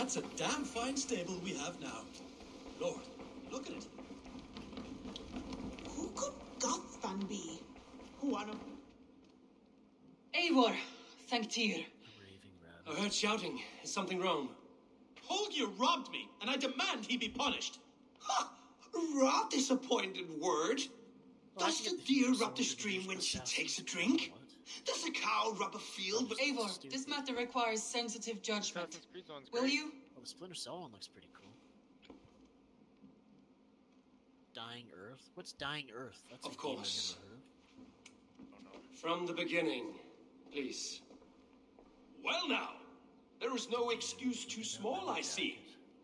That's a damn fine stable we have now. Lord, look at it. Who could that van be? One of... Eivor, thank Tyr. I heard shouting. Is something wrong? Holger robbed me, and I demand he be punished. Ha! Raw disappointed word. Does the deer rub the stream when she takes a drink? Does a cow rub a field with... Eivor, this matter requires sensitive judgment. Will you? Oh, the Splinter Cell one looks pretty cool. Dying Earth? What's Dying Earth? That's Of a game course. I've never heard of. From the beginning, please. Well now, there is no excuse too small, I see.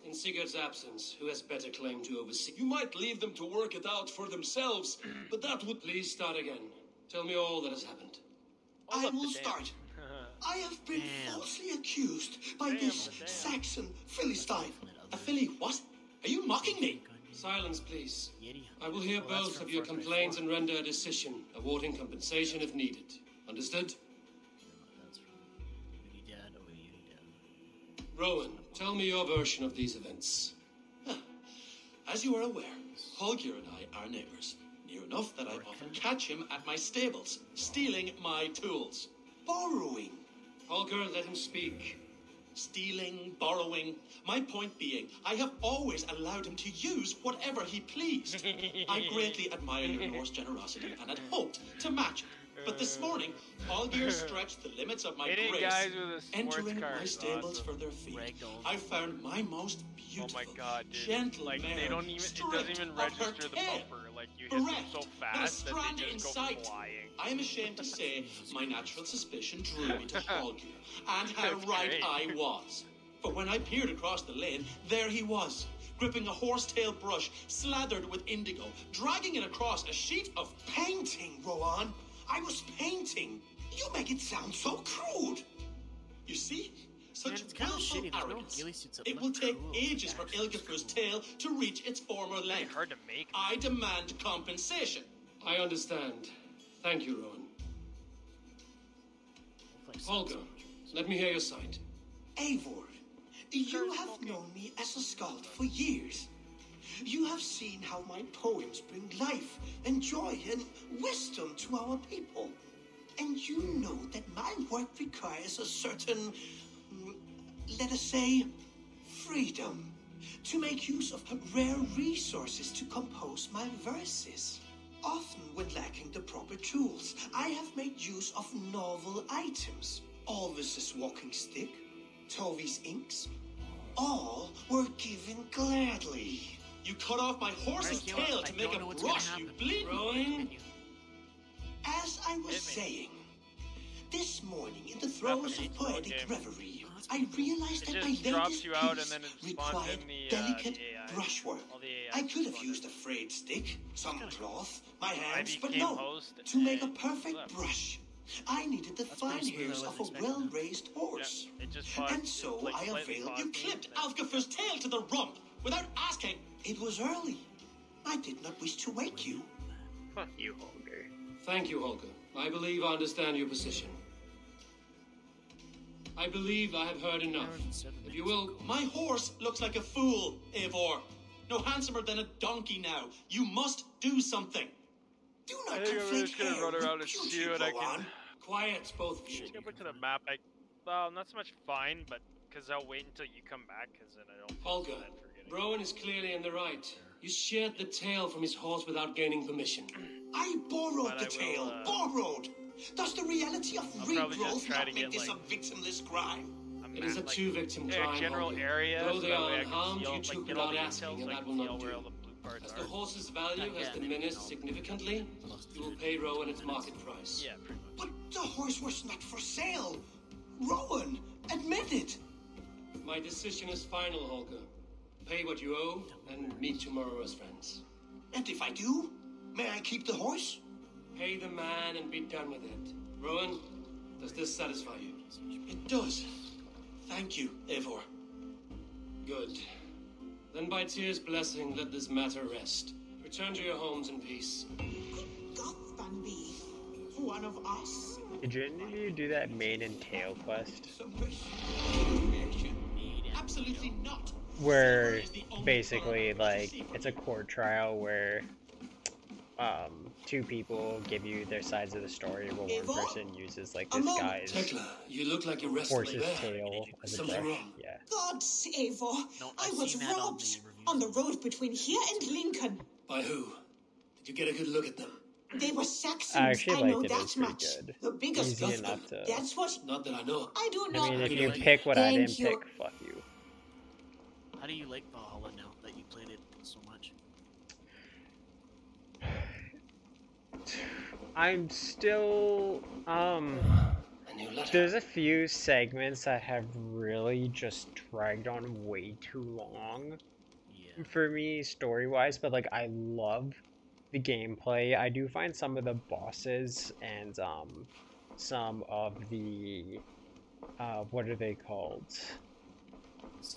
In Sigurd's absence, who has better claim to oversee? You might leave them to work it out for themselves, but that would... Please start again. Tell me all that has happened. I will start. I have been falsely accused by this Saxon Philistine. A filly, what? Are you mocking me? Silence, please. Yeti. I will hear Oh, that's both from of your Far Cry complaints 4. and render a decision, awarding compensation if needed. Understood? No, that's from Unidad. Oh, Unidad. Rowan, tell me your version of these events. As you are aware, Holger and I are neighbors. Near enough that I often catch him at my stables, stealing my tools. Borrowing. Holger, let him speak. Stealing, borrowing. My point being, I have always allowed him to use whatever he pleased. I greatly admire your Norse generosity and had hoped to match it. But this morning, Holger stretched the limits of my Hitting grace, guys with a sports entering car my is stables awesome. for their feet. Ragdoll. I found my most beautiful, Oh my god, dude. gentle Like, mare, they don't even, it doesn't even stripped of her register the tail. bumper. Like, you hit them Bereft, so not a fast that strand they in just go sight. flying. I am ashamed to say my natural suspicion drew me to Holger, and how That's right great. I was. For when I peered across the lane, there he was, gripping a horsetail brush slathered with indigo, dragging it across a sheet of Painting, Rowan. I was painting. You make it sound so crude. You see? Man, Such it's kind of willful shitty. There's no arrogance. ghillie suits that It look will take cool. ages for Actually, Ilgafur's it's cool. tail to reach its former It's length. hard to make. I demand compensation. I understand. Thank you, Rowan. Looks like Holger, let me hear your side. Eivor, you have known me as a skald for years. You have seen how my poems bring life and joy and wisdom to our people. And you know that my work requires a certain, let us say, freedom to make use of rare resources to compose my verses. Often when lacking the proper tools, I have made use of novel items. Alvis's walking stick, Tovy's inks, all were given gladly. You cut off my horse's Alright, tail I to don't make know a what's gonna brush, you happen. bleeding... Rowan? As I was saying, this morning in the throes of poetic reverie, I realized It that my just drops latest you out piece and then it spawns required in the, delicate AI. brushwork. All the AI I could have spawned used in. a frayed stick, some cloth, my hands, but became no. host To make a and perfect left. brush, I needed the That's fine pretty smooth, hairs I of wasn't a expecting that. well-raised horse. Yeah, it just paused, And so like, I slightly availed. paused You me, clipped and then- Algafur's tail to the rump without asking. It was early. I did not wish to wake you. Fuck you, Holger. Thank you, Holger. I believe I understand your position. I believe I have heard enough. If you will, My horse looks like a fool, Eivor. No handsomer than a donkey now. You must do something. Do I not think I'm conflate just gonna hair run with around and see beauty, what I Rowan. can. quiet, both of you. Go back to the map. Well, not so much fine, but because I'll wait until you come back, because then I don't feel Holger, bad forgetting. Rowan is clearly in the right. You sheared the tail from his horse without gaining permission. I borrowed But the I tail. will, Borrowed. Does the reality of I'll probably just regrowth try not to make get, this like, a victimless crime? It is a like, two-victim yeah, crime. general Holger. area, Though so they that are way I can unharmed, see all, you took like, get all without the asking, details, and so I that can will see not all where do. all the blue parts As are. the horse's value has Yeah, maybe diminished not. significantly, you will pay Rowan its market price. Yeah, pretty much. But the horse was not for sale. Rowan, admit it. My decision is final, Holger. Pay what you owe, and meet tomorrow as friends. And if I do, may I keep the horse? Pay the man and be done with it. Rowan, does this satisfy you? It does. Thank you, Eivor. Good. Then by Tyr's blessing, let this matter rest. Return to your homes in peace. God, Van be one of us. Did you do that mane and tail quest? Some wish. Absolutely. Absolutely not. where Silver is the only basically color I like see. it's a court trial where two people give you their sides of the story, where one Eivor? person uses like A this moment. guy's Tekla, you look like you rested horse's there. tail as a Something brush. wrong? Yeah. God save her. No, I I've was seen that on robbed the reviews. on the road between here and Lincoln. By who? Did you get a good look at them? They were Saxons. I actually know like it. that It's pretty much. good. The biggest Easy Guthrum. enough to. That's what Not that I know. I do I not. mean, if Good you idea. pick what I Thank didn't you. pick, fuck you. How do you like Valhalla now that you played it so much? I'm still A new letter. there's a few segments that have really just dragged on way too long Yeah. for me story-wise, but like I love the gameplay. I do find some of the bosses and some of the what are they called?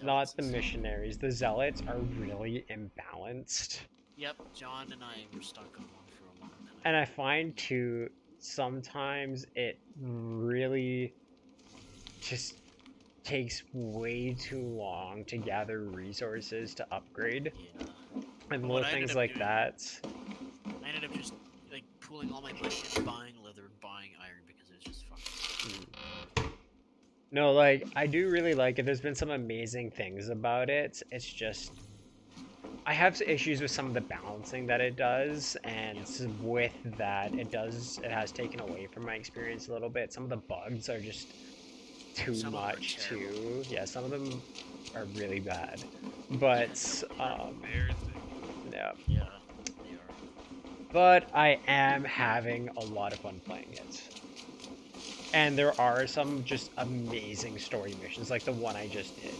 Not the missionaries. The zealots are really imbalanced. Yep, John and I were stuck on one for a long time. And I find too, sometimes it really just takes way too long to gather resources to upgrade. Yeah. And What little I ended things up like doing- that. I ended up just like pooling all my money and buying leather and buying iron because it was just fucking. No, like, I do really like it. There's been some amazing things about it. It's just, I have issues with some of the balancing that it does, and with that, it has taken away from my experience a little bit. Some of the bugs are just too Some of them are much terrible. too. Yeah, some of them are really bad. But, yeah. Yeah, they are. But I am having a lot of fun playing it. And there are some just amazing story missions, like the one I just did. Now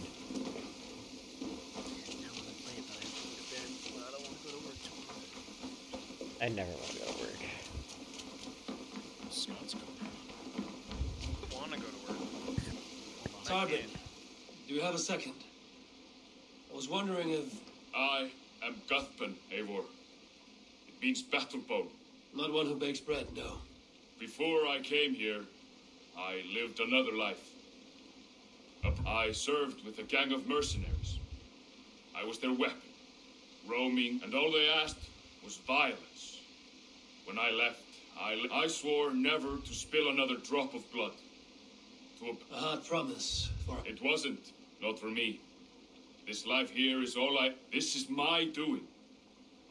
I want to play it, but I have to go to bed. But I don't want to go to work tomorrow. I never want to go to work. Scott's going. Want to go to work? Hold on, I Tarvin, can't. do you have a second? I was wondering if... I am Guthpan, Eivor. It means battle bone. Not one who bakes bread, no. Before I came here, I lived another life. I served with a gang of mercenaries. I was their weapon, roaming, and all they asked was violence. When I left, I swore never to spill another drop of blood. A hard promise for... It wasn't, not for me. This life here is this is my doing.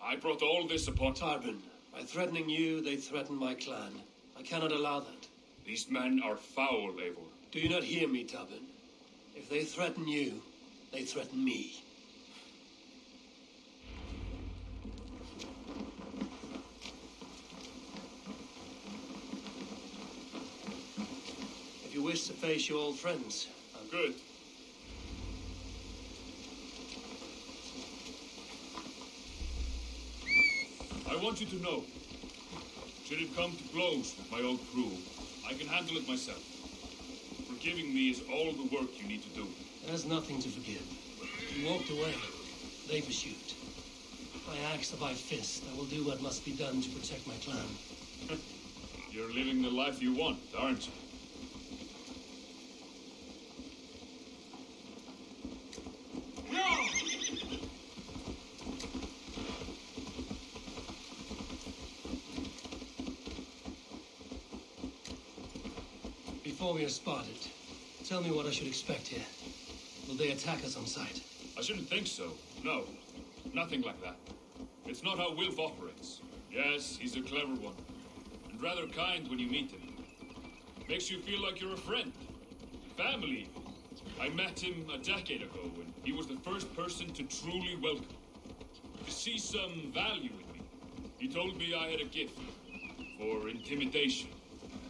I brought all this upon... Tarvin, by threatening you, they threaten my clan. I cannot allow that. These men are foul, Eivor. Do you not hear me, Tarvin? If they threaten you, they threaten me. If you wish to face your old friends, Good. I want you to know, should it come to blows with my old crew, I can handle it myself. Forgiving me is all the work you need to do. there's nothing to forgive. You walked away. They pursued. By axe or by fist, I will do what must be done to protect my clan. You're living the life you want, aren't you? Before we are spotted, tell me what I should expect here. Will they attack us on sight? I shouldn't think so. No, nothing like that. It's not how Wilf operates. Yes, he's a clever one, and rather kind when you meet him. Makes you feel like you're a friend. Family. I met him a decade ago, and he was the first person to truly welcome me, to see some value in me. He told me I had a gift for intimidation,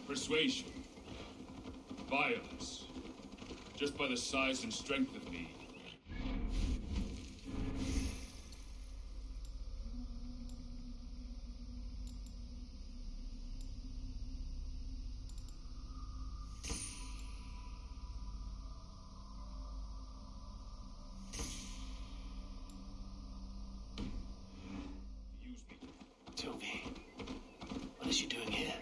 persuasion, violence. Just by the size and strength of me, use me. Toby, what is she doing here?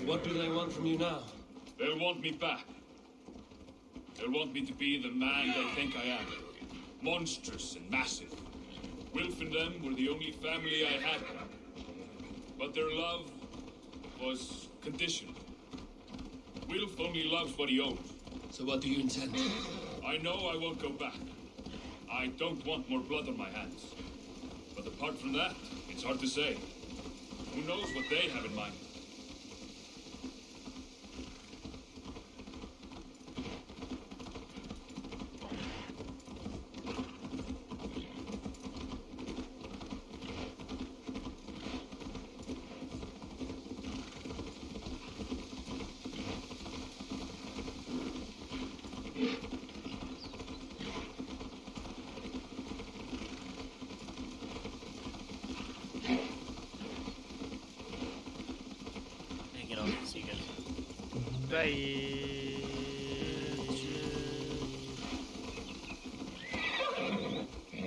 What do they want from you now? They'll want me back. They'll want me to be the man they think I am. Monstrous and massive. Wilf and them were the only family I had. But their love was conditional. Wilf only loves what he owns. So what do you intend? I know I won't go back. I don't want more blood on my hands. But apart from that, it's hard to say. Who knows what they have in mind?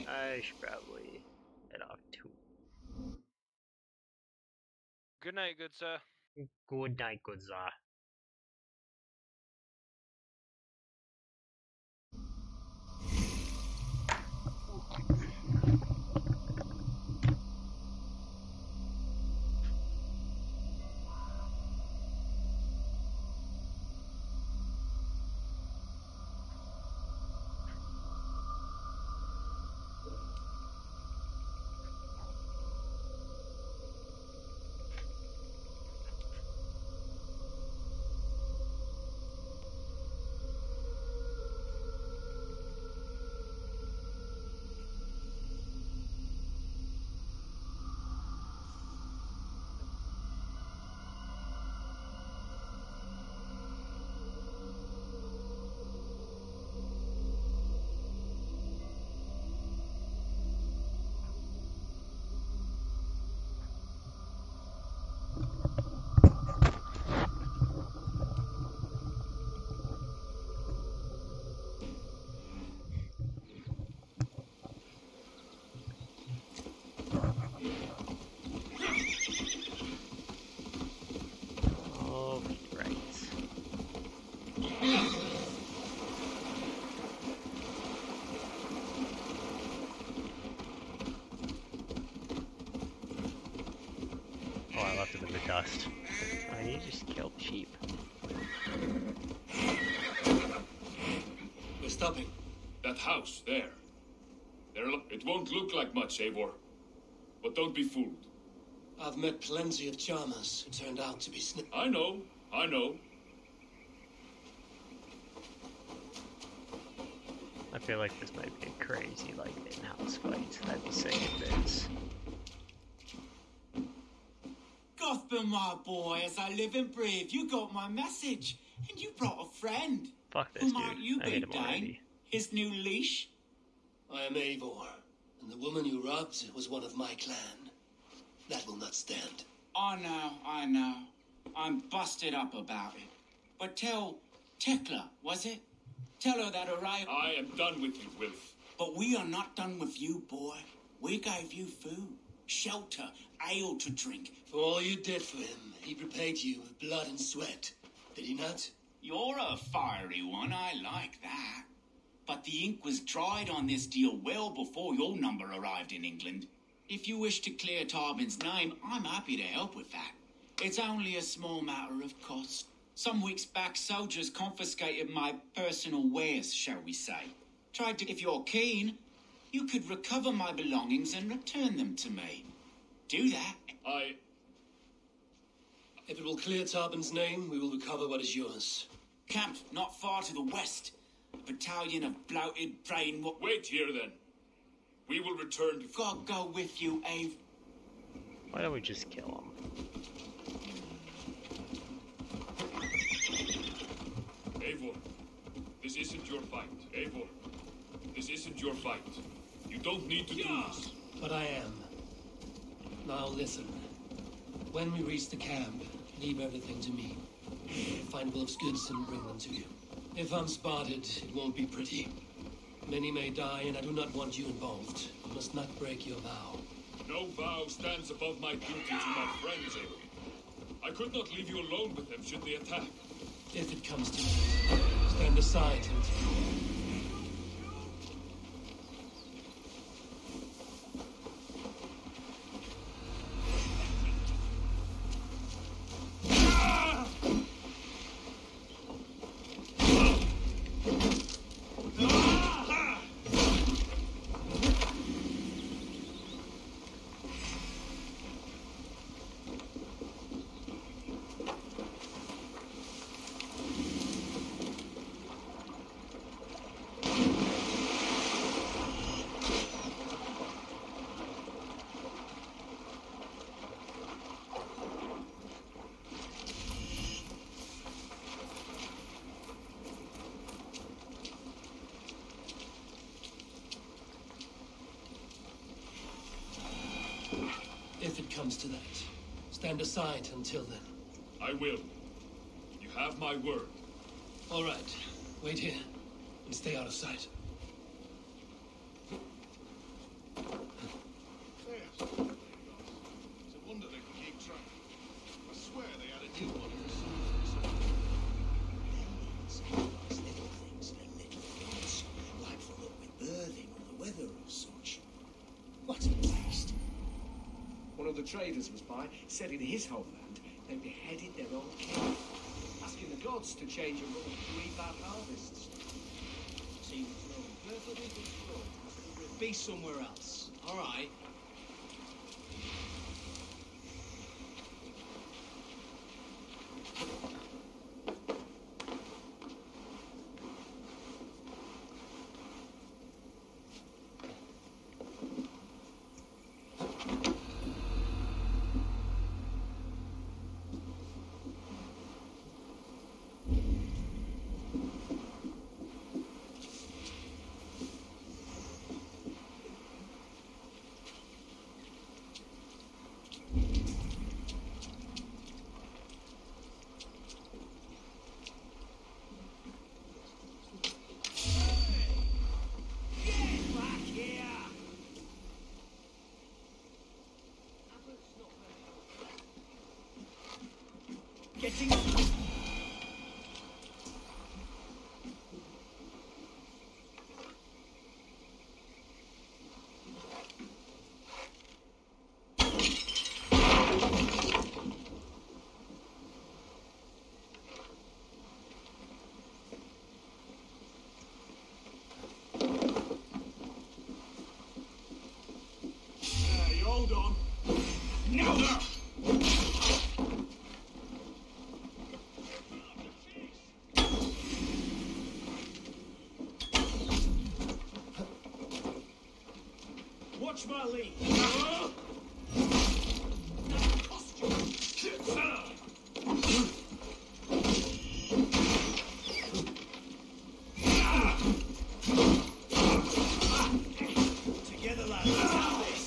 I should probably head off too. Good night, good sir. Good night, good sir. Dust. I need to just kill the sheep. We're stopping. That house, there. It won't look like much, Eivor. But don't be fooled. I've met plenty of charmers who turned out to be I know. I feel like this might be a crazy, like, in-house fight. I'd be sick if it is. Gotham, my boy, as I live and breathe, you got my message. And you brought a friend. Fuck this, Who dude. might you I be, hate him Dane? already. His new leash? I am Eivor, and the woman you robbed was one of my clan. That will not stand. I know. I'm busted up about it. But tell Tekla, was it? Tell her that arrival. I am done with you, Wilf. But we are not done with you, boy. We gave you food, shelter, ale to drink. For all you did for him, he repaid you with blood and sweat. Did he not? You're a fiery one, I like that. But the ink was dried on this deal well before your number arrived in England. If you wish to clear Tarbin's name, I'm happy to help with that. It's only a small matter of cost. Some weeks back, soldiers confiscated my personal wares, shall we say. If you're keen, you could recover my belongings and return them to me. Do that. If it will clear Tarbin's name, we will recover what is yours. Camp not far to the west. A battalion of bloated brain... Wait here, then. We will return to... God go with you, Ave. Why don't we just kill him? Eivor, this isn't your fight. Eivor, this isn't your fight. You don't need to do this. But I am. Now listen. When we reach the camp, leave everything to me. Find Wilf's goods and bring them to you. If I'm spotted, it won't be pretty. Many may die, and I do not want you involved. You must not break your vow. No vow stands above my duty to my friends, Eivor. I could not leave you alone with them should they attack. If it comes to that, stand aside and... If it comes to that, stand aside until then. I will. You have my word. All right, wait here and stay out of sight. Yes. It's a wonder they can keep track. I swear they had a new one in the Nice little things and little things, like for up with birthing or the weather or such. What a waste. One of the traders was by, said in his homeland they beheaded their own king, asking the gods to change a rule to reap bad harvests. Seems wrong. Perfectly controlled. Be somewhere else. All right. Getting... you hold on. No! Watch my lead. Together, lads, let's have this.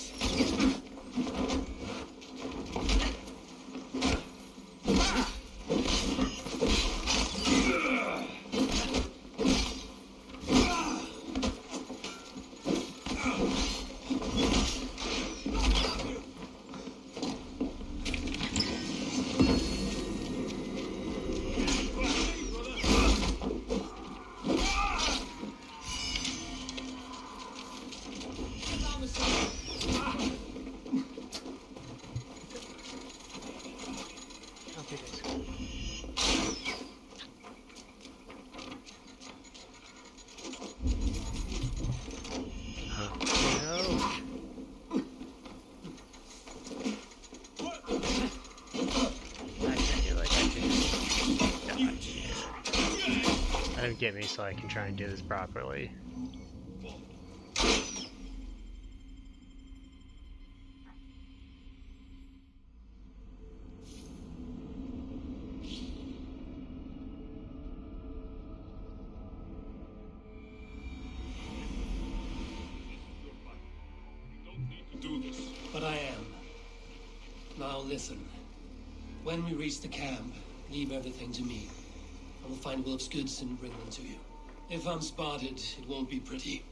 Get me so I can try and do this properly. Do this. But I am. Now listen. When we reach the camp, leave everything to me. I will find Wilf's goods and bring them to you. If I'm spotted, it won't be pretty.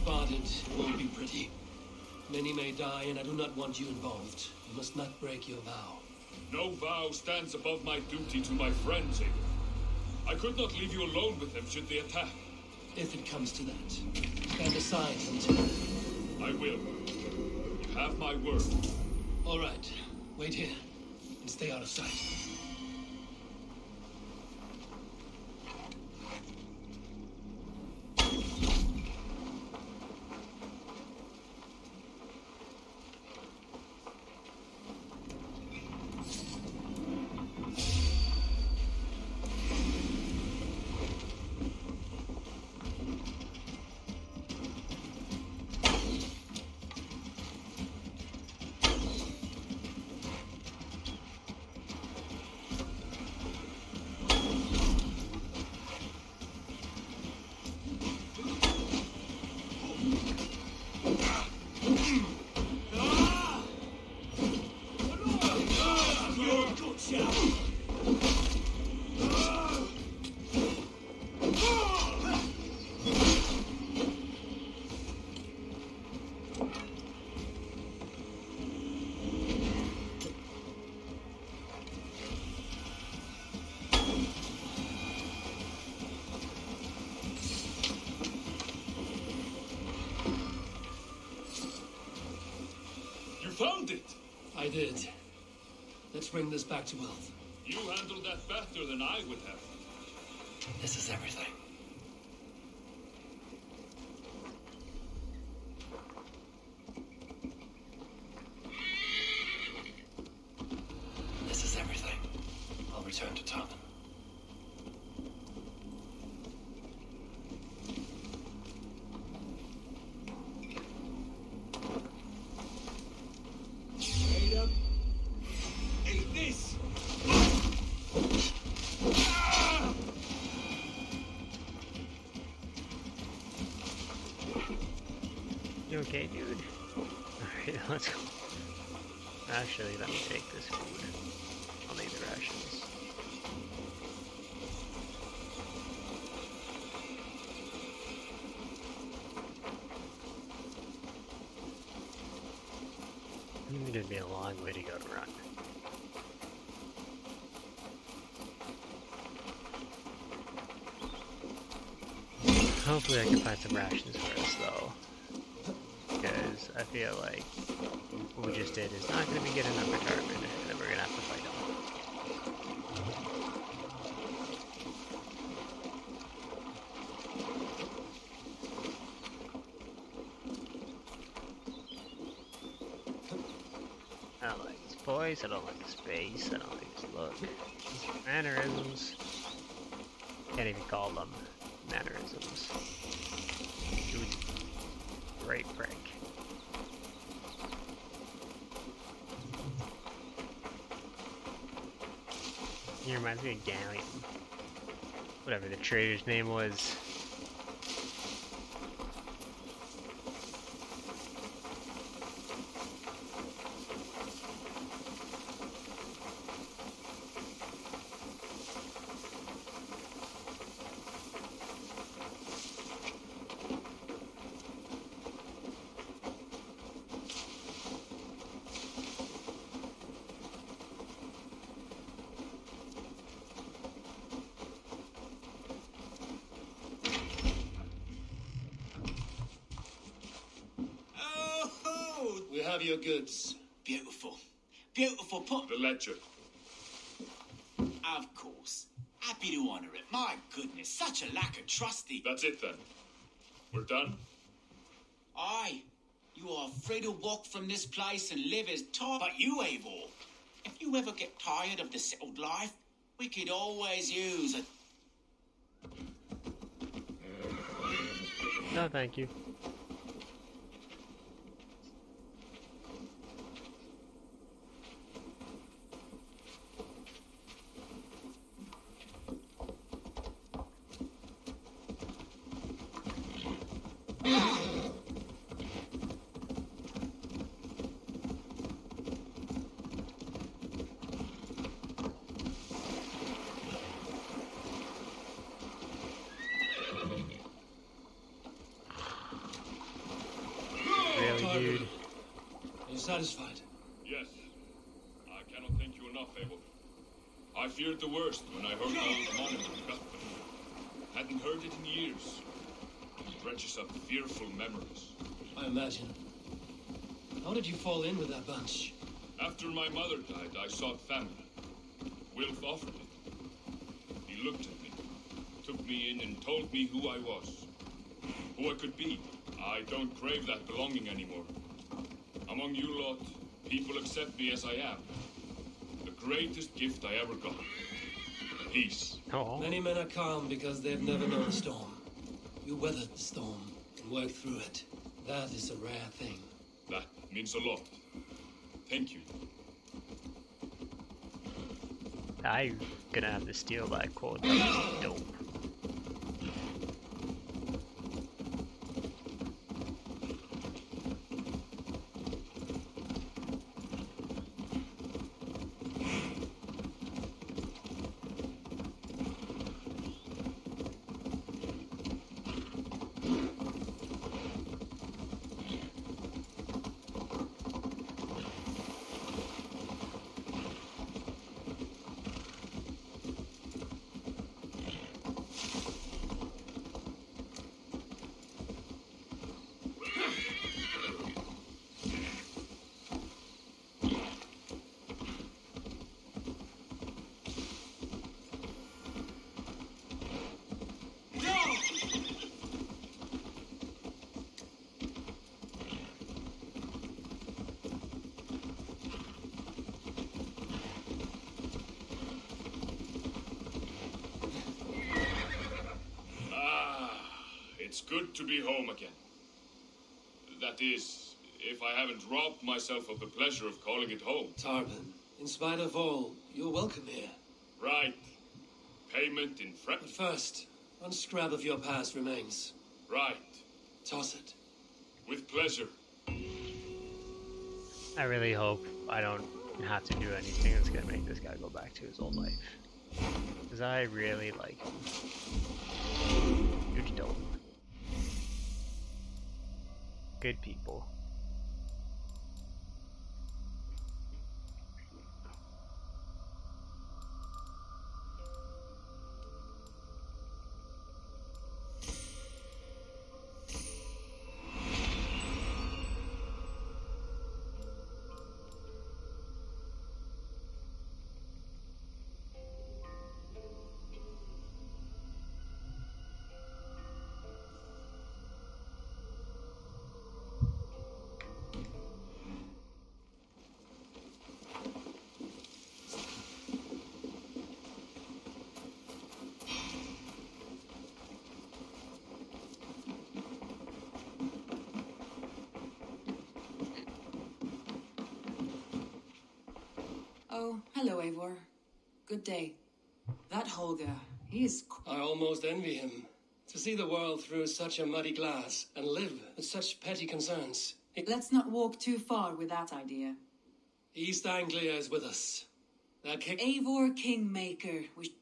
spotted, it won't be pretty. Many may die, and I do not want you involved. You must not break your vow. No vow stands above my duty to my friends, Abel. I could not leave you alone with them should they attack. If it comes to that, stand aside until... I will. You have my word. All right. Wait here, and stay out of sight. Found it! I did. Let's bring this back to Wilf. You handled that better than I would have. This is everything. This is everything. I'll return to Tallinn. You okay, dude? Alright, let's go. Actually, let me take this food. I'll need the rations. It's gonna be a long way to go to run. Hopefully I can find some rations for us, though. Because I feel like what we just did is not going to be good enough for Tarvin, and then we're going to have to fight him. I don't like his voice, I don't like his face, I don't like his look, his mannerisms. Can't even call them mannerisms. Dude's a great prick. He reminds me of Galleon. Whatever the trader's name was. We have your goods. Beautiful. Beautiful put. The ledger. Of course. Happy to honor it. My goodness, such a lack of trusty. That's it then. We're done? Aye. You are free to walk from this place and live as tired. But you, Eivor, if you ever get tired of the settled life, we could always use a... No, thank you. Are you satisfied? Yes. I cannot thank you enough, Eivor. I feared the worst when I heard my old monitor got them. Hadn't heard it in years. It dredges up fearful memories. I imagine. How did you fall in with that bunch? After my mother died, I sought family. Wilf offered it. He looked at me, took me in and told me who I was. Who I could be. I don't crave that belonging anymore. Among you lot, people accept me as I am. The greatest gift I ever got. Peace. Oh. Many men are calm because they've never known a storm. You weathered the storm and worked through it. That is a rare thing. That means a lot. Thank you. I'm gonna have to steal that quote. That was dope. It's good to be home again. That is, if I haven't robbed myself of the pleasure of calling it home. Tarban, in spite of all, you're welcome here. Right. Payment in But first, one scrap of your past remains. Right. Toss it. With pleasure. I really hope I don't have to do anything that's gonna make this guy go back to his old life. Because I really like him. Dude's dope. Good people. Oh, hello, Eivor. Good day. That Holger, he is... I almost envy him. To see the world through such a muddy glass and live with such petty concerns. Let's not walk too far with that idea. East Anglia is with us. That Eivor Kingmaker. We...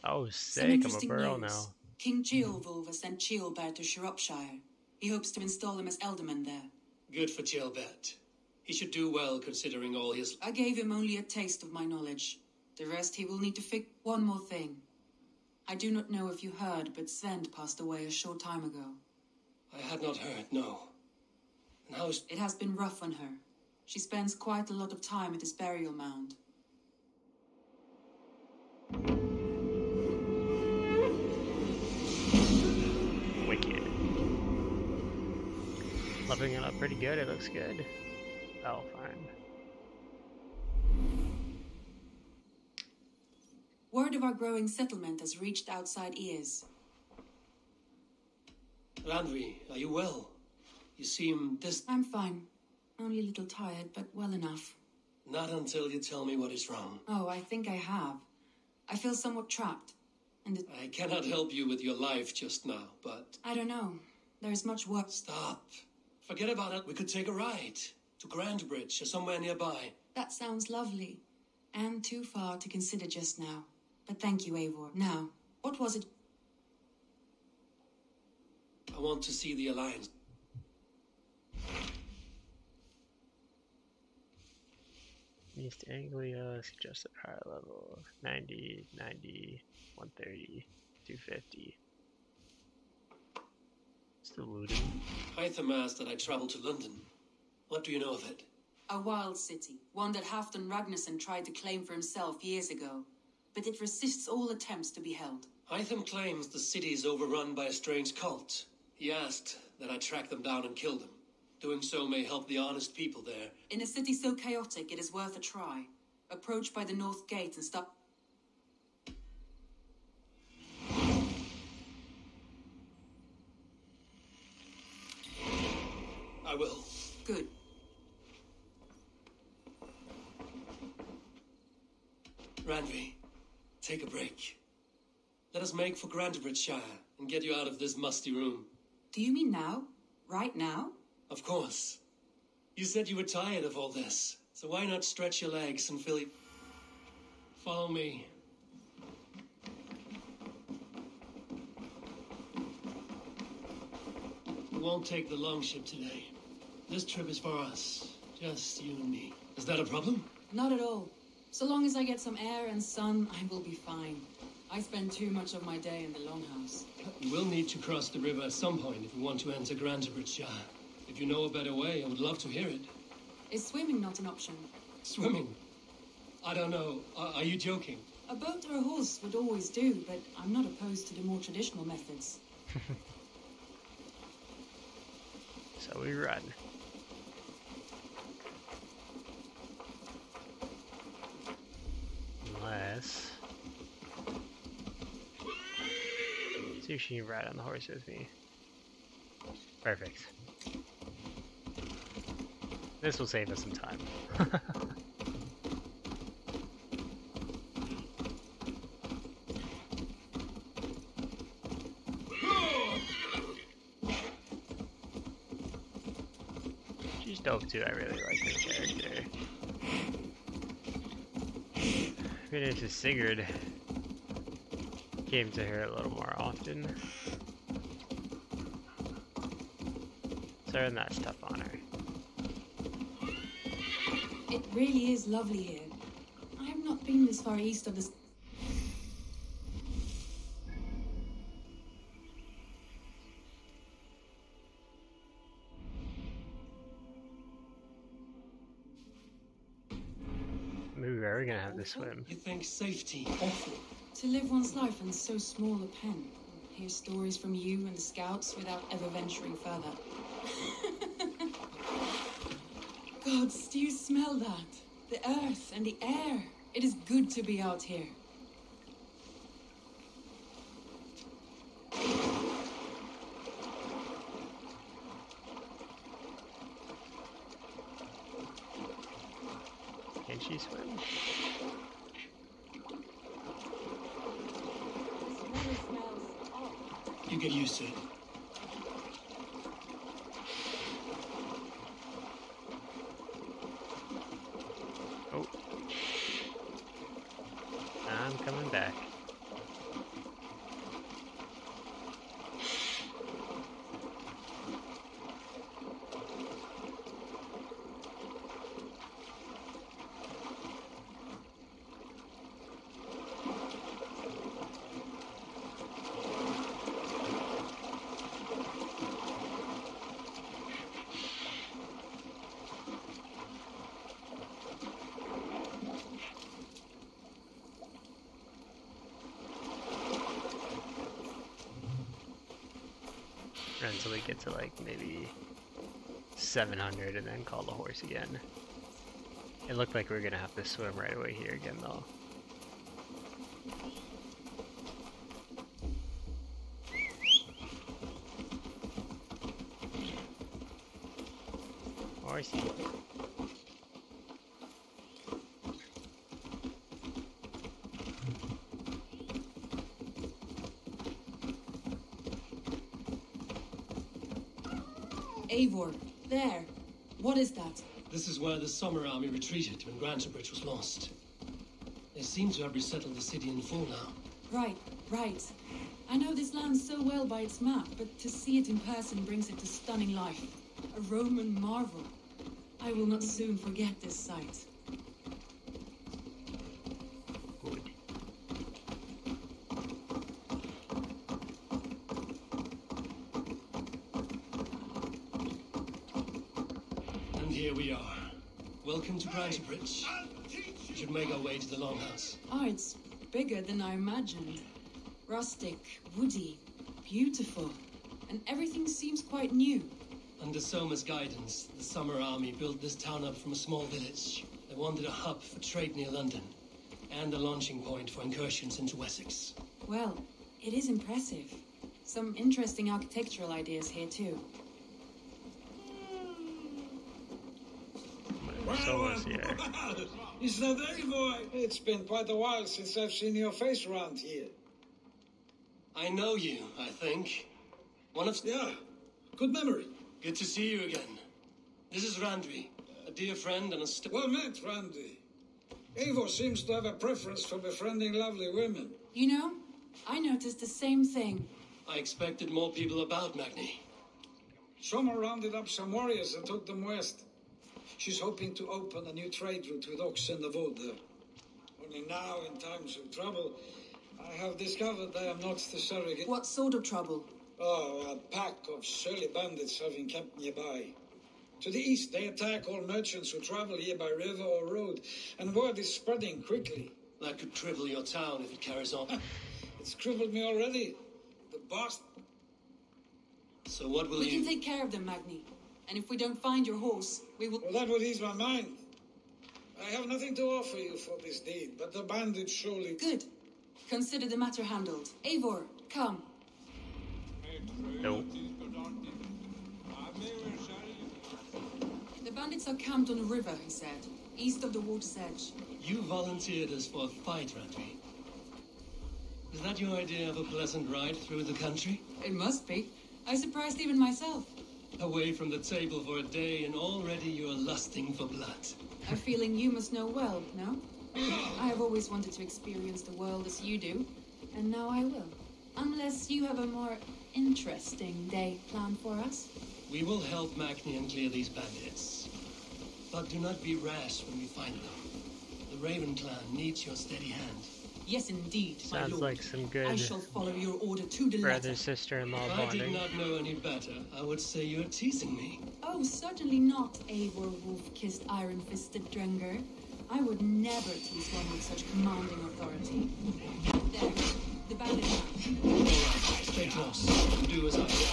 Oh, sick. I'm a burrow now. King Ceolwulf has sent Ceolbert to Shropshire. He hopes to install him as Elderman there. Good for Ceolbert. He should do well considering all his... I gave him only a taste of my knowledge. The rest he will need to fix. One more thing. I do not know if you heard, but Svend passed away a short time ago. I had not heard, no. And how is... It has been rough on her. She spends quite a lot of time at his burial mound. Wicked. Leveling it up pretty good. It looks good. Oh, fine. Word of our growing settlement has reached outside ears. Randvi, are you well? You seem I'm fine. Only a little tired, but well enough. Not until you tell me what is wrong. Oh, I think I have. I feel somewhat trapped. And I cannot help you with your life just now, but... I don't know. There is much work. Stop. Forget about it. We could take a ride. To Grandbridge or somewhere nearby. That sounds lovely. And too far to consider just now. But thank you, Eivor. Now, what was it? I want to see the Alliance. East Anglia suggested higher level 90, 90, 130, 250. Still looting. Hytham asked that I travel to London. What do you know of it? A wild city, one that Halfdan Ragnarsson tried to claim for himself years ago, but it resists all attempts to be held. Hytham claims the city is overrun by a strange cult. He asked that I track them down and kill them. Doing so may help the honest people there. In a city so chaotic, it is worth a try. Approach by the North Gate and stop. I will. Good. Randvi, take a break. Let us make for Grantebridgeshire and get you out of this musty room. Do you mean now? Right now? Of course. You said you were tired of all this, so why not stretch your legs and fill it? Follow me. We won't take the longship today. This trip is for us. Just you and me. Is that a problem? Not at all. So long as I get some air and sun, I will be fine. I spend too much of my day in the longhouse. We will need to cross the river at some point if we want to enter Grantebridgeshire. If you know a better way, I would love to hear it. Is swimming not an option? Swimming? I don't know. Are you joking? A boat or a horse would always do, but I'm not opposed to the more traditional methods. So we run. Unless... see if she can ride on the horse with me. Perfect. This will save us some time. She's dope too, I really like her character. Even if Sigurd came to her a little more often. Certain that's tough on her. It really is lovely here. I have not been this far east of the... Maybe we're gonna have to swim. You think safety awful? To live one's life in so small a pen. Hear stories from you and the scouts without ever venturing further. Gods, do you smell that? The earth and the air. It is good to be out here. Can she swim? You get used to it. Oh. I'm coming back. Run until we get to like maybe 700 and then call the horse again. It looked like we were gonna have to swim right away here again though. Horsey. Eivor, there. What is that? This is where the Summer Army retreated when Grantebridge was lost. They seem to have resettled the city in full now. Right, right. I know this land so well by its map, but to see it in person brings it to stunning life. A Roman marvel. I will not soon forget this sight. Good. And here we are. Welcome to Bridge. We should make our way to the Longhouse. Oh, it's bigger than I imagined. Rustic, woody, beautiful. And everything seems quite new. Under Soma's guidance, the Summer Army built this town up from a small village. They wanted a hub for trade near London, and a launching point for incursions into Wessex. Well, it is impressive. Some interesting architectural ideas here too. Soma's here. Is that Eivor? It's been quite a while since I've seen your face around here. I know you, I think. One of... Yeah, good memory. Good to see you again. This is Randvi, a dear friend and a... Well met, Randvi. Eivor seems to have a preference for befriending lovely women. You know, I noticed the same thing. I expected more people about, Magni. Summer rounded up some warriors and took them west. She's hoping to open a new trade route with Ox in the wood there. Only now, in times of trouble, I have discovered I am not the surrogate. What sort of trouble? Oh, a pack of surly bandits have been kept nearby. To the east, they attack all merchants who travel here by river or road, and word is spreading quickly. That could cripple your town if it carries on. It's crippled me already. The boss... So what will We can take care of them, Magni. And if we don't find your horse, we will... Well, that would ease my mind. I have nothing to offer you for this deed, but the bandits surely... Good. Consider the matter handled. Eivor, come. Nope. The bandits are camped on a river, he said, east of the water's edge. You volunteered us for a fight, Randvi. Is that your idea of a pleasant ride through the country? It must be. I surprised even myself. Away from the table for a day, and already you're lusting for blood. A feeling you must know well, no? I have always wanted to experience the world as you do, and now I will. Unless you have a more interesting day planned for us. We will help Magni clear these bandits. But do not be rash when we find them. The Raven clan needs your steady hand. Yes, indeed, my Sounds lord. like some good I shall follow your order to the letter. brother-sister-in-law If I did bonding. not know any better, I would say you're teasing me. Oh, certainly not, Eivor wolf-kissed iron-fisted Drenger. I would never tease one with such commanding authority. There, the bandit now. All right, stay close. Do as I say.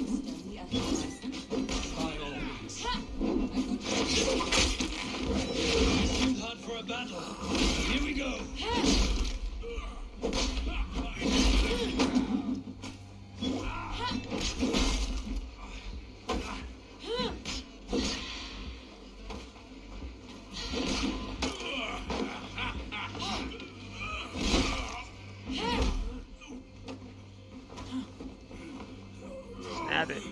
Steadily at the horizon. By all means. I Too hard for a battle. Here we go. Snap it.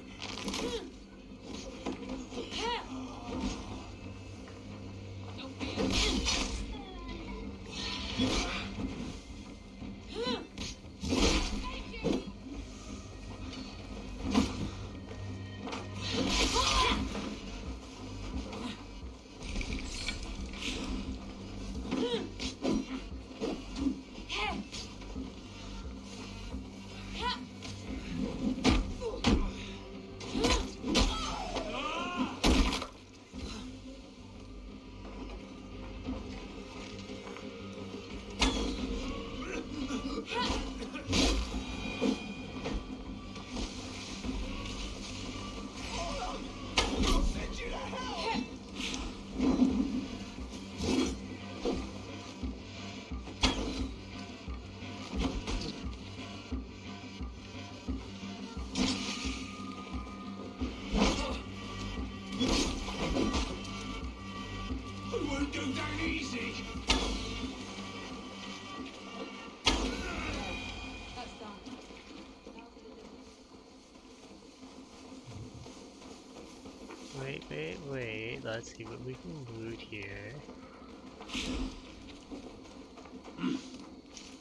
Wait. Let's see what we can loot here.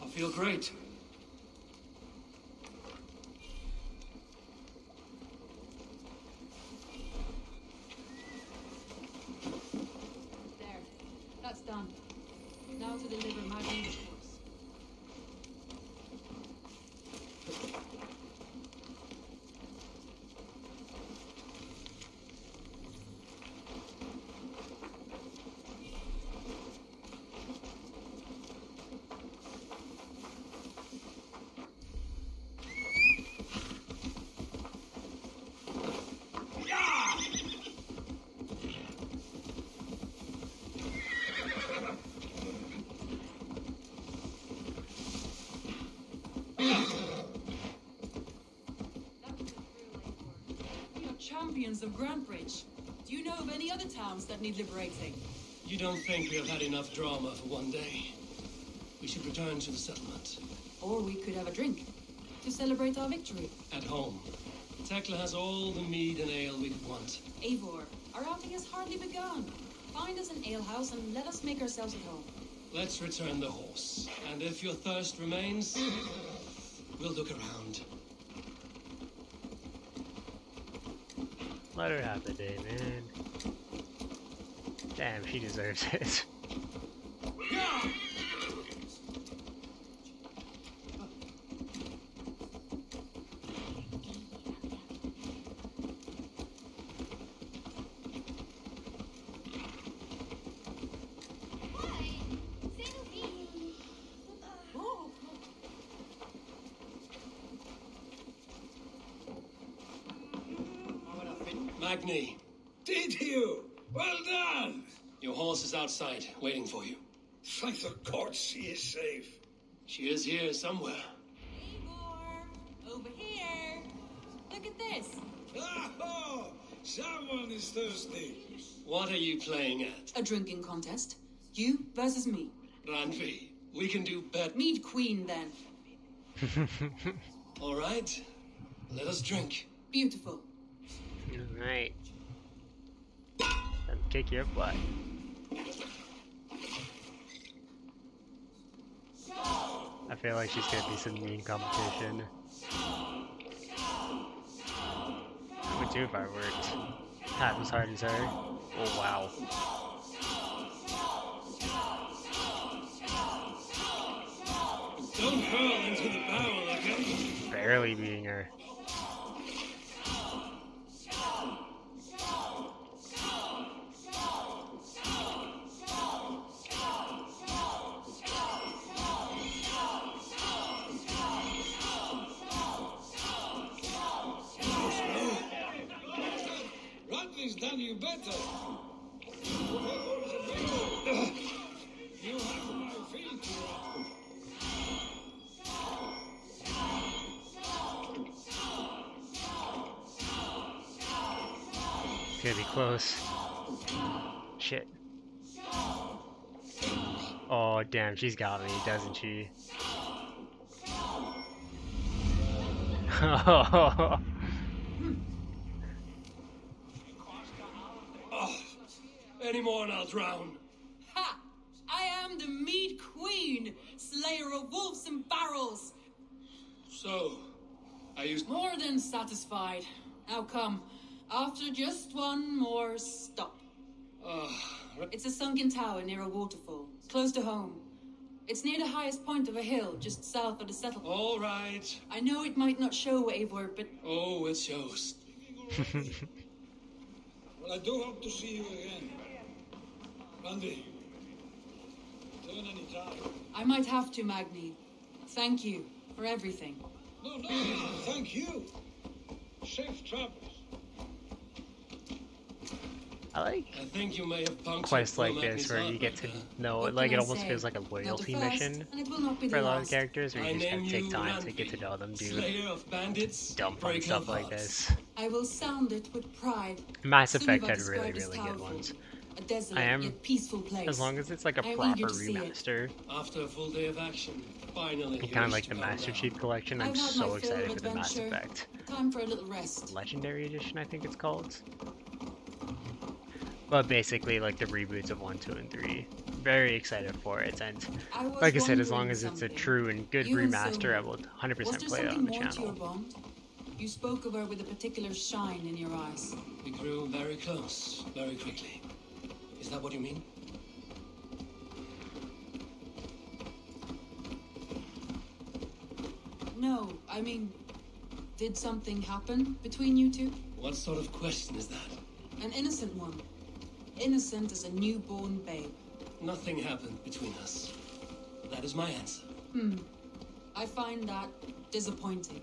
I feel great. to deliver my vehicles. Champions of Grantbridge. Do you know of any other towns that need liberating? You don't think we have had enough drama for one day? We should return to the settlement. Or we could have a drink to celebrate our victory. At home. Tekla has all the mead and ale we could want. Eivor, our outing has hardly begun. Find us an alehouse and let us make ourselves at home. Let's return the horse. And if your thirst remains, we'll look around. Let her have the day, man. Damn, she deserves it. Magni. Did you? Well done! Your horse is outside, waiting for you. Thank the gods she is safe. She is here somewhere. Eivor, over here. Look at this. Oh, someone is thirsty. What are you playing at? A drinking contest. You versus me. Ranvi, we can do better. Mead Queen, then. All right. Let us drink. Beautiful. Alright. Kick your butt. I feel like she's gonna be some mean competition. I would too if I worked half as hard as her. Oh wow. Don't fall into the barrel again. Barely beating her. Ranvi's done you better. You have my feet. It's gonna be close. Shit. Oh damn, she's got me, doesn't she? Any more and I'll drown. Ha! I am the Mead Queen, slayer of wolves and barrels. So, are you More than satisfied. Now come, after just one more stop. It's a sunken tower near a waterfall, close to home. It's near the highest point of a hill, just south of the settlement. All right. I know it might not show, Eivor, but... Oh, it shows. Well, I do hope to see you again. Ranvi, turn any time. I might have to, Magni. Thank you for everything. No, thank you. Safe travels. I think you may have punctured quests like Poor this Magni's where you heart, get to Rebecca. know, What like can it I almost say? feels like a Not the loyalty first, mission and it will not be for a the lot of last. characters where I you just name gotta take you time to Ranvi, get to know them, do Slayer of bandits, dumb fun breaker stuff of like hearts. this. I will sound it with pride. Mass Soon Effect I had described really, as really good powerful. ones. A desolate I am, yet peaceful place. as long as it's like a I proper want you to see it. remaster, After a full day of action, finally kind of like the Master Chief Collection, I'm I've had so my fill of excited for the Mass adventure. Effect Time for a little rest. Legendary Edition, I think it's called. But basically, like the reboots of 1, 2, and 3. Very excited for it, and I was like I said, as long wondering as it's a something. true and good You and remaster, I Sylvia. will Was 100% there play it on something the more to your channel. bond? You spoke of her with a particular shine in your eyes. We grew very close, very quickly. Is that what you mean? No, I mean, did something happen between you two? What sort of question is that? An innocent one. Innocent as a newborn babe. Nothing happened between us. That is my answer. I find that disappointing.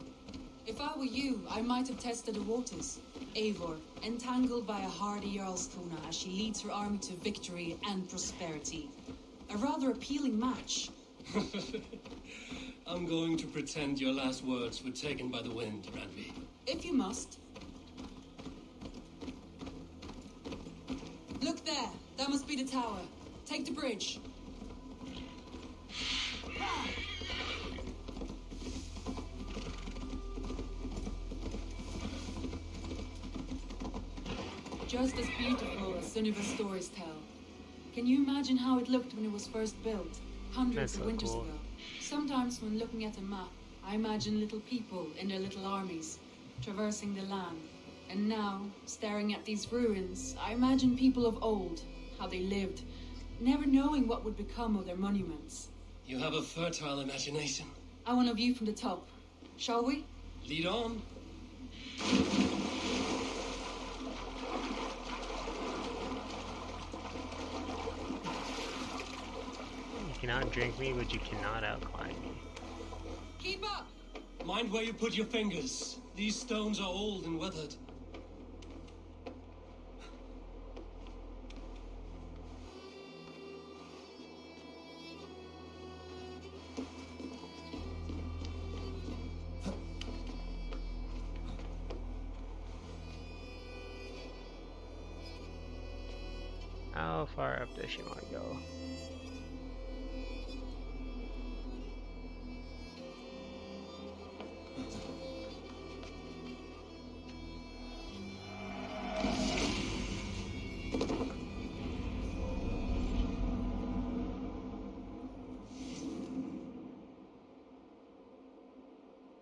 If I were you, I might have tested the waters. Eivor, entangled by a hardy Jarlskona as she leads her army to victory and prosperity. A rather appealing match. I'm going to pretend your last words were taken by the wind, Randvi. If you must. Look there! That must be the tower. Take the bridge. Just as beautiful as Sunniva's stories tell. Can you imagine how it looked when it was first built, hundreds of winters ago? Sometimes when looking at a map, I imagine little people in their little armies, traversing the land. And now, staring at these ruins, I imagine people of old, how they lived, never knowing what would become of their monuments. You have a fertile imagination. I want a view from the top. Shall we? Lead on. You cannot drink me, but you cannot outclimb me. Keep up! Mind where you put your fingers. These stones are old and weathered. How far up does she want to go?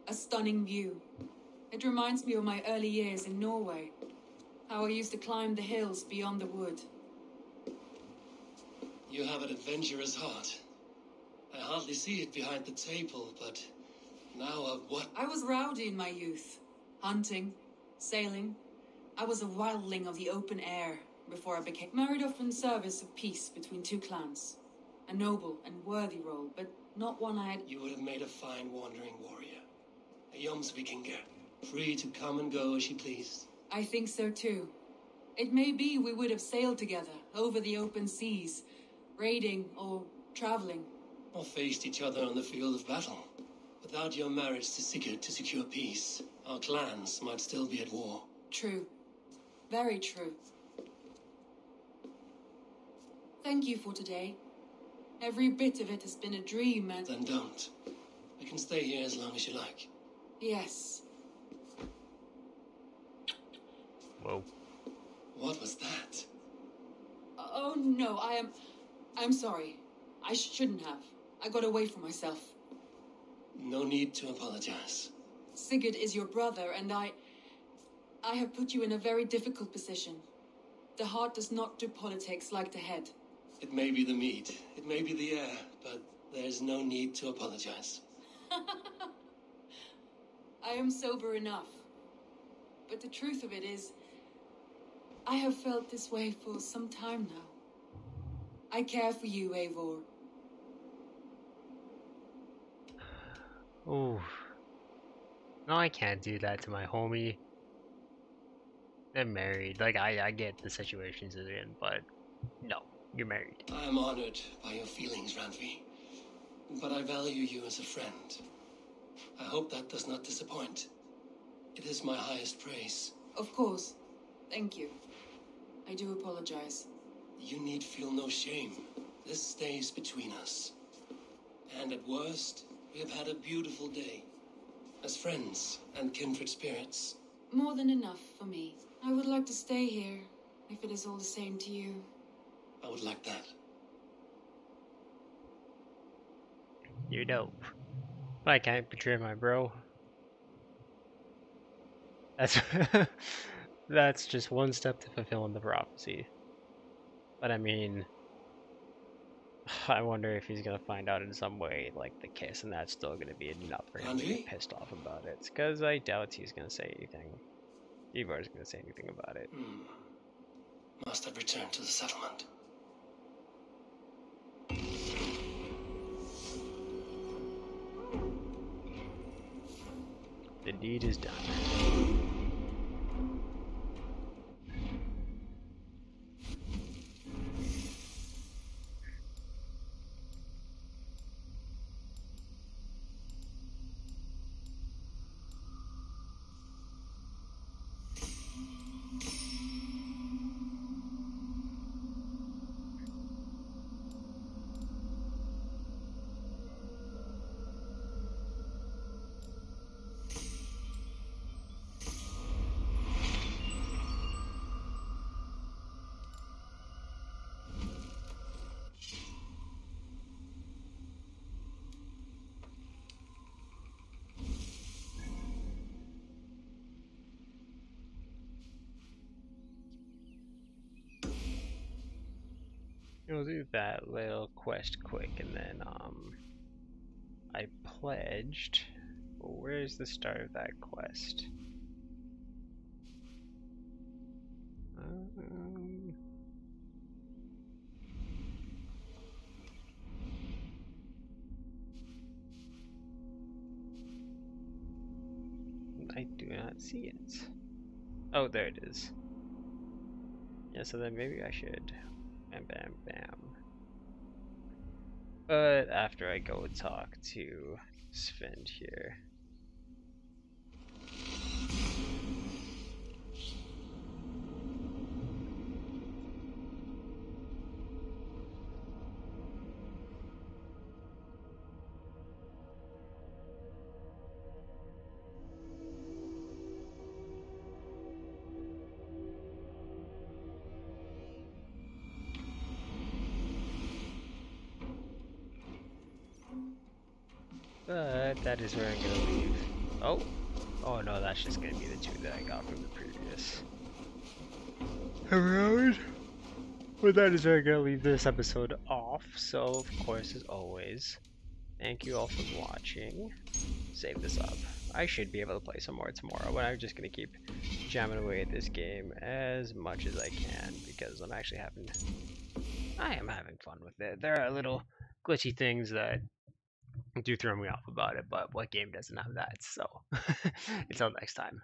A stunning view. It reminds me of my early years in Norway. How I used to climb the hills beyond the wood. You have an adventurous heart. I hardly see it behind the table, but now what? I was rowdy in my youth. Hunting, sailing. I was a wildling of the open air before I became married off in service of peace between two clans. A noble and worthy role, but not one I had... You would have made a fine wandering warrior. A Jomsvikinger, free to come and go as she pleased. I think so too. It may be we would have sailed together over the open seas, raiding or traveling. Or faced each other on the field of battle. Without your marriage to Sigurd to secure peace, our clans might still be at war. True. Very true. Thank you for today. Every bit of it has been a dream and... Then don't. We can stay here as long as you like. Yes. Whoa. What was that? Oh no, I'm sorry. I shouldn't have. I got away from myself. No need to apologize. Sigurd is your brother, and I have put you in a very difficult position. The heart does not do politics like the head. It may be the meat, it may be the air, but there's no need to apologize. I am sober enough. But the truth of it is, I have felt this way for some time now. I care for you, Eivor. Ooh. No, I can't do that to my homie. They're married. Like, I get the situations they're in, but no, you're married. I am honored by your feelings, Randvi. But I value you as a friend. I hope that does not disappoint. It is my highest praise. Of course. Thank you. I do apologize. You need feel no shame. This stays between us. And at worst, we have had a beautiful day. As friends and kindred spirits. More than enough for me. I would like to stay here, if it is all the same to you. I would like that. You're dope. But I can't betray my bro. That's that's just one step to fulfilling the prophecy. But I mean, I wonder if he's gonna find out in some way, like the kiss, and that's still gonna be enough for him to get pissed off about it. Because I doubt he's gonna say anything. Ivar's gonna say anything about it. Must have returned to the settlement. The deed is done. We'll do that little quest quick, and then I pledged. Well, where's the start of that quest? I do not see it. Oh, there it is. Yeah, so then maybe I should. Bam, bam, bam. But after I go talk to Sven here. But that is where I'm gonna leave. Oh! Oh no, that's just gonna be the two that I got from the previous episode. But that is where I'm gonna leave this episode off. So, of course, as always, thank you all for watching. Save this up. I should be able to play some more tomorrow, but I'm just gonna keep jamming away at this game as much as I can because I am having fun with it. There are little glitchy things that do throw me off about it, but what game doesn't have that? So until next time.